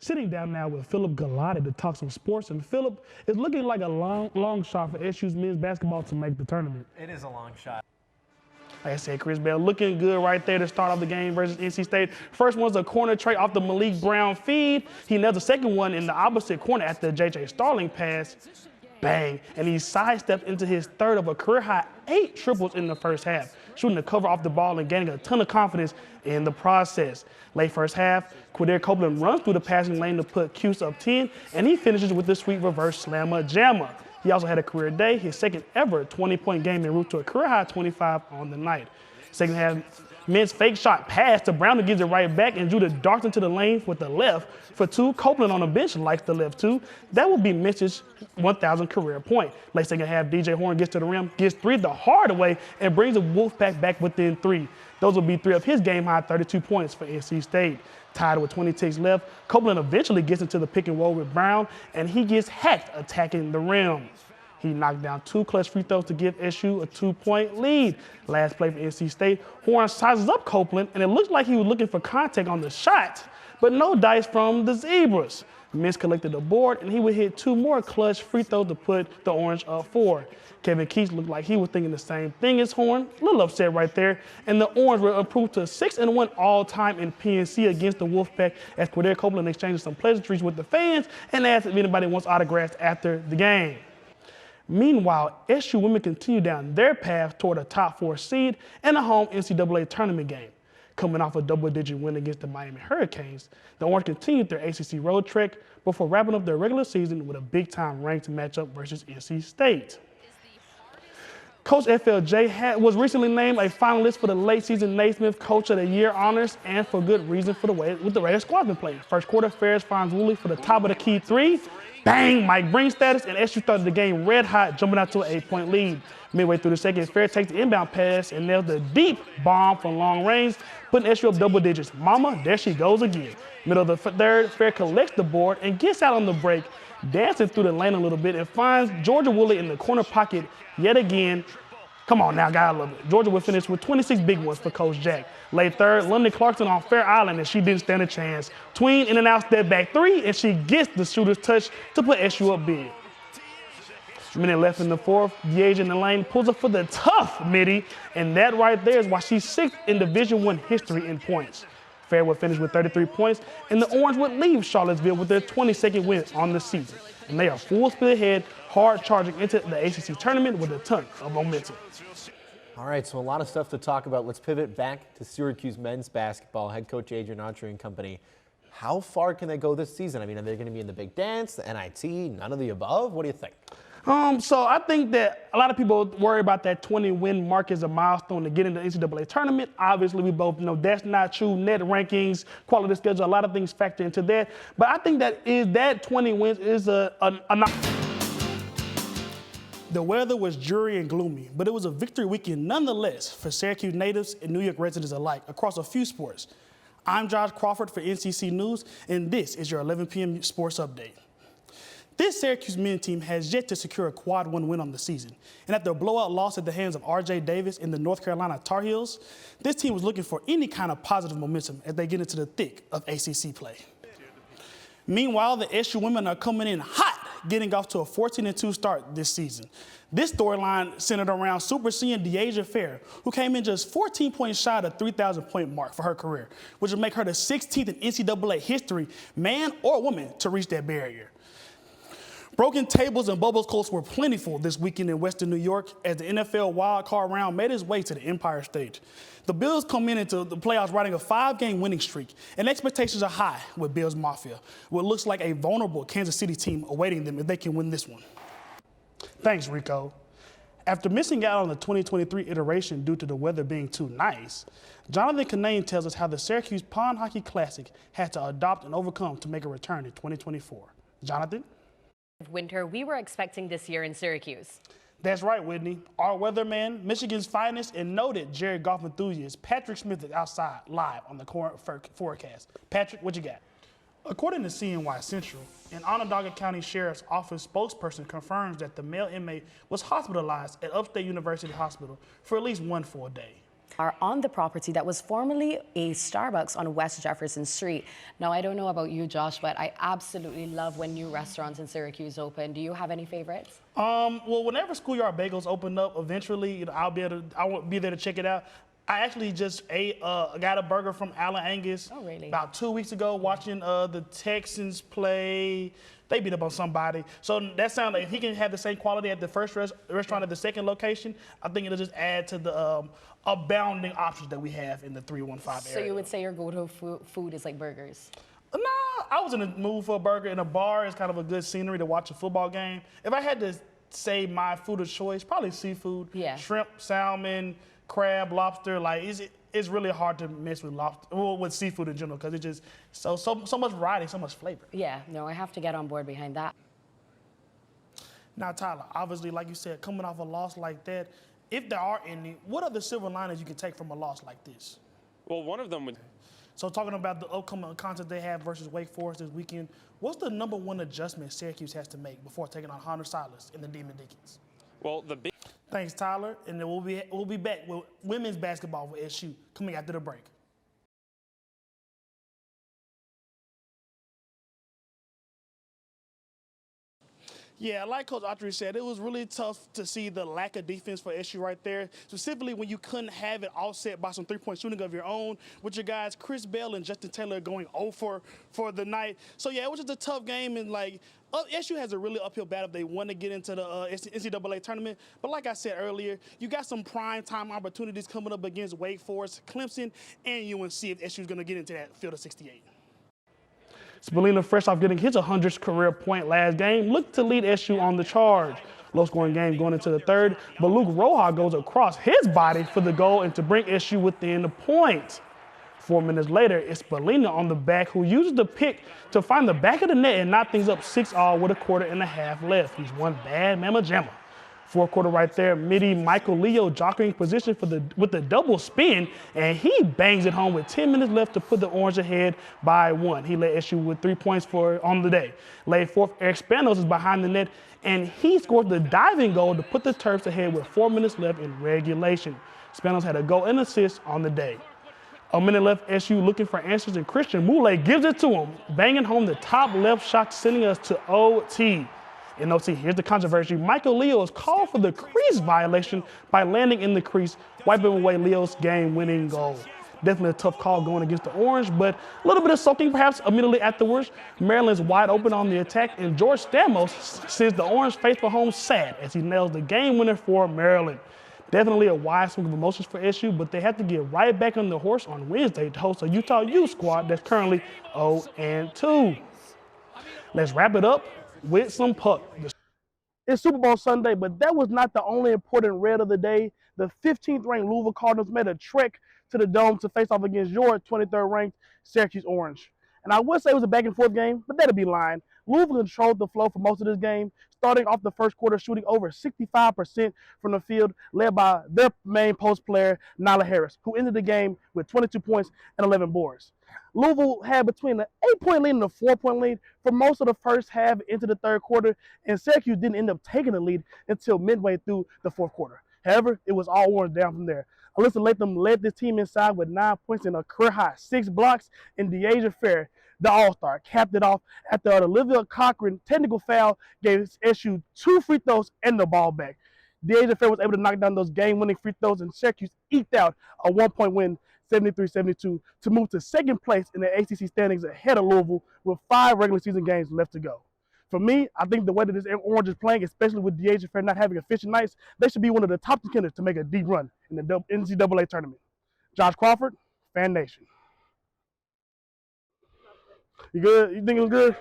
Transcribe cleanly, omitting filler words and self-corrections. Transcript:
Sitting down now with Philip Galati to talk some sports, and Philip, is looking like a long shot for SU's men's basketball to make the tournament. It is a long shot. Like I said, Chris Bell looking good right there to start off the game versus NC State. First one's a corner tray off the Malik Brown feed. He nails the second one in the opposite corner after the J.J. Starling pass. Bang, and he sidestepped into his third of a career-high 8 triples in the first half, shooting the cover off the ball and gaining a ton of confidence in the process. Late first half, Quadir Copeland runs through the passing lane to put Cuse up 10, and he finishes with the sweet reverse slammer jammer. He also had a career day, his second ever 20-point game en route to a career-high 25 on the night. Second half, men's fake shot pass to Brown who gives it right back, and Judah darts into the lane with the left for 2. Copeland on the bench likes the left too. That will be Mitch's 1,000th career point. Late second half, DJ Horn gets to the rim, gets 3 the hard way, and brings the Wolfpack back within 3. Those will be 3 of his game-high 32 points for NC State. Tied with 20 ticks left, Copeland eventually gets into the pick and roll with Brown, and he gets hacked attacking the rim. He knocked down 2 clutch free throws to give SU a 2-point lead. Last play for NC State, Horn sizes up Copeland, and it looks like he was looking for contact on the shot, but no dice from the Zebras. Miss collected the board, and he would hit 2 more clutch free throws to put the Orange up 4. Kevin Keats looked like he was thinking the same thing as Horn, a little upset right there, and the Orange will improve to 6-1 all-time in PNC against the Wolfpack as Quadir Copeland exchanges some pleasantries with the fans and asks if anybody wants autographs after the game. Meanwhile, SU women continue down their path toward a top 4 seed and a home NCAA tournament game. Coming off a double-digit win against the Miami Hurricanes, the Orange continued their ACC road trek before wrapping up their regular season with a big-time ranked matchup versus NC State. Coach FLJ was recently named a finalist for the late season Naismith Coach of the Year honors, and for good reason for the way the Raiders squad been playing. First quarter, Ferris finds Woolley for the top of the key 3. Bang! Mike Breen status, and SU started the game red hot, jumping out to an 8-point lead. Midway through the second, Fair takes the inbound pass and nails the deep bomb from long range, putting SU up double digits. Mama, there she goes again. Middle of the third, Fair collects the board and gets out on the break, dancing through the lane a little bit, and finds Georgia Woolley in the corner pocket yet again. Come on now, gotta love it. Georgia would finish with 26 big ones for Coach Jack. Late third, London Clarkson on Fair Island, and she didn't stand a chance. Tween in and out step back 3, and she gets the shooter's touch to put SU up big. Minute left in the fourth, Gage in the lane pulls up for the tough midi, and that right there is why she's 6th in Division I history in points. Fair would finish with 33 points, and the Orange would leave Charlottesville with their 22nd win on the season. And they are full speed ahead, hard charging into the ACC tournament with a ton of momentum. All right, so a lot of stuff to talk about. Let's pivot back to Syracuse men's basketball. Head coach Adrian Autry and company. How far can they go this season? I mean, are they going to be in the big dance, the NIT, none of the above? What do you think? So I think that a lot of people worry about that 20-win mark as a milestone to get into the NCAA tournament. Obviously, we both know that's not true. Net rankings, quality schedule, a lot of things factor into that. But I think that 20 wins is a The weather was dreary and gloomy, but it was a victory weekend nonetheless for Syracuse natives and New York residents alike across a few sports. I'm Josh Crawford for NCC News, and this is your 11 p.m. sports update. This Syracuse men's team has yet to secure a quad 1 win on the season. And after a blowout loss at the hands of R.J. Davis in the North Carolina Tar Heels, this team was looking for any kind of positive momentum as they get into the thick of ACC play. Meanwhile, the SU women are coming in hot, getting off to a 14-2 start this season. This storyline centered around Super Senior Deasia Fair, who came in just 14 points shy of the 3,000-point mark for her career, which would make her the 16th in NCAA history, man or woman, to reach that barrier. Broken tables and bubbles courts were plentiful this weekend in Western New York as the NFL wildcard round made its way to the Empire State. The Bills come into the playoffs riding a 5-game winning streak, and expectations are high with Bills Mafia, what looks like a vulnerable Kansas City team awaiting them if they can win this one. Thanks, Rico. After missing out on the 2023 iteration due to the weather being too nice, Jonathan Kinane tells us how the Syracuse Pond Hockey Classic had to adopt and overcome to make a return in 2024. Jonathan? Winter we were expecting this year in Syracuse. That's right, Whitney. Our weatherman, Michigan's finest and noted Jerry golf enthusiast, Patrick Smith is outside live on the current forecast. Patrick, what you got? According to CNY Central, an Onondaga County Sheriff's Office spokesperson confirms that the male inmate was hospitalized at Upstate University Hospital for at least one full day. Are on the property that was formerly a Starbucks on West Jefferson Street. Now, I don't know about you, Josh, but I absolutely love when new restaurants in Syracuse open. Do you have any favorites? Well, whenever Schoolyard Bagels open up, eventually, I will be there to check it out. I actually just got a burger from Allen Angus about 2 weeks ago, watching the Texans play. They beat up on somebody. So that sounds like if he can have the same quality at the first restaurant at the second location, I think it'll just add to the abounding options that we have in the 315 area. So you would say your go-to food is like burgers? No, I was in the mood for a burger. In a bar, it's kind of a good scenery to watch a football game. If I had to say my food of choice, probably seafood. Yeah. Shrimp, salmon, crab, lobster. Like it's really hard to mess with lobster, well, with seafood in general, because it's just so much variety, so much flavor. Yeah, no, I have to get on board behind that. Now, Tyler, obviously, like you said, coming off a loss like that, if there are any, what are the silver linings you can take from a loss like this? Well, one of them would. So talking about the upcoming contest they have versus Wake Forest this weekend, what's the number one adjustment Syracuse has to make before taking on Hunter Silas and the Demon Deacons? Well, the big. Thanks, Tyler, and then we'll be back with women's basketball for SU coming after the break. Yeah, like Coach Autry said, it was really tough to see the lack of defense for SU right there, specifically when you couldn't have it offset by some three-point shooting of your own, with your guys Chris Bell and Justin Taylor going 0 for the night. So, yeah, it was just a tough game, and, SU has a really uphill battle if they want to get into the NCAA tournament. But like I said earlier, you got some prime time opportunities coming up against Wake Forest, Clemson, and UNC if SU is going to get into that field of 68. Spallina, fresh off getting his 100th career point last game, looked to lead SU on the charge. Low-scoring game going into the third, but Luke Roja goes across his body for the goal and to bring SU within the point. 4 minutes later, it's Spallina on the back who uses the pick to find the back of the net and knock things up 6-all with a quarter and a half left. He's one bad mamma jamma. Fourth quarter right there, midi Michael Leo jockeying position with the double spin, and he bangs it home with 10 minutes left to put the Orange ahead by 1. He led SU with 3 points on the day. Late fourth, Eric Spanos is behind the net, and he scored the diving goal to put the Terps ahead with 4 minutes left in regulation. Spanos had a goal and assist on the day. A minute left, SU looking for answers, and Christian Moulay gives it to him, banging home the top left shot, sending us to OT. In OT, here's the controversy. Michael Leo is called for the crease violation by landing in the crease, wiping away Leo's game-winning goal. Definitely a tough call going against the Orange, but a little bit of soaking perhaps immediately afterwards. Maryland's wide open on the attack, and George Stamos sends the Orange faithful home sad as he nails the game winner for Maryland. Definitely a wide swing of emotions for SU, but they have to get right back on the horse on Wednesday to host a Utah U squad that's currently 0-2. Let's wrap it up with some puck. It's Super Bowl Sunday, but that was not the only important red of the day. The 15th ranked Louisville Cardinals made a trek to the Dome to face off against your 23rd ranked Syracuse Orange. And I would say it was a back and forth game, but that'd be lying. Louisville controlled the flow for most of this game, starting off the first quarter shooting over 65% from the field, led by their main post player, Nyla Harris, who ended the game with 22 points and 11 boards. Louisville had between an 8-point lead and a 4-point lead for most of the first half into the third quarter, and Syracuse didn't end up taking the lead until midway through the fourth quarter. However, it was all Orange down from there. Alyssa Latham led this team inside with 9 points and a career-high 6 blocks, and Deasia Fair, the All-Star, capped it off after an Olivia Cochran technical foul gave SU 2 free throws and the ball back. Deasia Fair was able to knock down those game-winning free throws, and Syracuse eked out a 1-point win, 73-72, to move to second place in the ACC standings ahead of Louisville with 5 regular season games left to go. For me, I think the way that this Orange is playing, especially with Deasia Fair not having efficient nights, they should be one of the top contenders to make a deep run in the NCAA tournament. Josh Crawford, Fan Nation. You good? You think it was good?